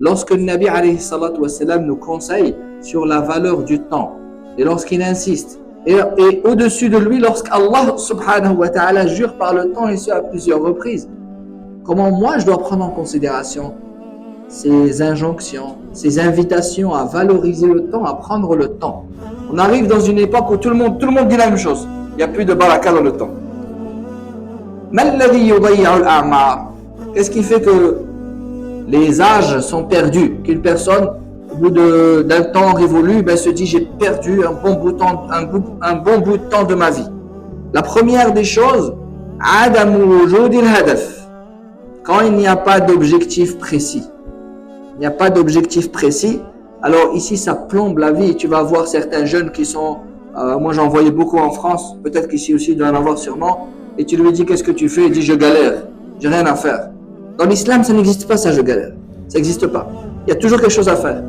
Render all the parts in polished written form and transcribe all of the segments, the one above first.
lorsque le Nabi alayhi salatu wassalam nous conseille sur la valeur du temps, et lorsqu'il insiste, et au-dessus de lui, lorsqu'Allah subhanahu wa ta'ala jure par le temps, et ce à plusieurs reprises, comment moi je dois prendre en considération ces injonctions, ces invitations à valoriser le temps, à prendre le temps. On arrive dans une époque où tout le monde dit la même chose. Il n'y a plus de baraka dans le temps. Qu'est-ce qui fait que les âges sont perdus? Qu'une personne, au bout d'un temps révolu, se dit j'ai perdu un bon bout de temps de ma vie. La première des choses, quand il n'y a pas d'objectif précis. Il n'y a pas d'objectif précis. Alors ici, ça plombe la vie. Tu vas voir certains jeunes qui sont... moi, j'en voyais beaucoup en France. Peut-être qu'ici aussi, il doit en avoir sûrement. Et tu lui dis, qu'est-ce que tu fais? Il dit, je galère. J'ai rien à faire. Dans l'islam, ça n'existe pas, ça, je galère. Ça n'existe pas. Il y a toujours quelque chose à faire.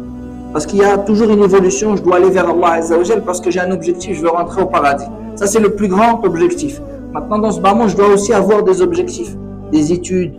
Parce qu'il y a toujours une évolution. Je dois aller vers Allah Azza wa Jal parce que j'ai un objectif. Je veux rentrer au paradis. Ça, c'est le plus grand objectif. Maintenant, dans ce bas monde, je dois aussi avoir des objectifs. Des études,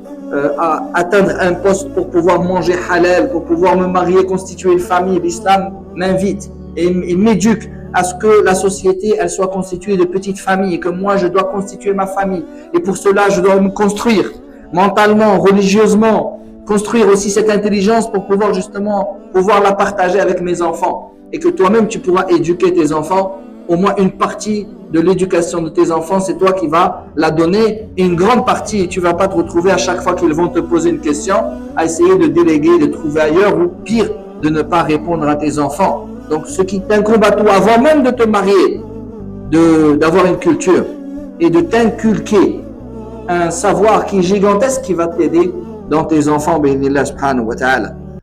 à atteindre un poste pour pouvoir manger halal, pour pouvoir me marier, constituer une famille. L'islam m'invite et m'éduque à ce que la société elle soit constituée de petites familles et que moi je dois constituer ma famille. Et pour cela, je dois me construire mentalement, religieusement, construire aussi cette intelligence pour pouvoir justement la partager avec mes enfants. Et que toi-même tu pourras éduquer tes enfants. Au moins une partie de l'éducation de tes enfants, c'est toi qui vas la donner. Et une grande partie, tu ne vas pas te retrouver à chaque fois qu'ils vont te poser une question, à essayer de déléguer, de trouver ailleurs, ou pire, de ne pas répondre à tes enfants. Donc, ce qui t'incombe à toi, avant même de te marier, d'avoir une culture et de t'inculquer un savoir qui est gigantesque qui va t'aider dans tes enfants, bi'idhnillah subhanahu wa ta'ala.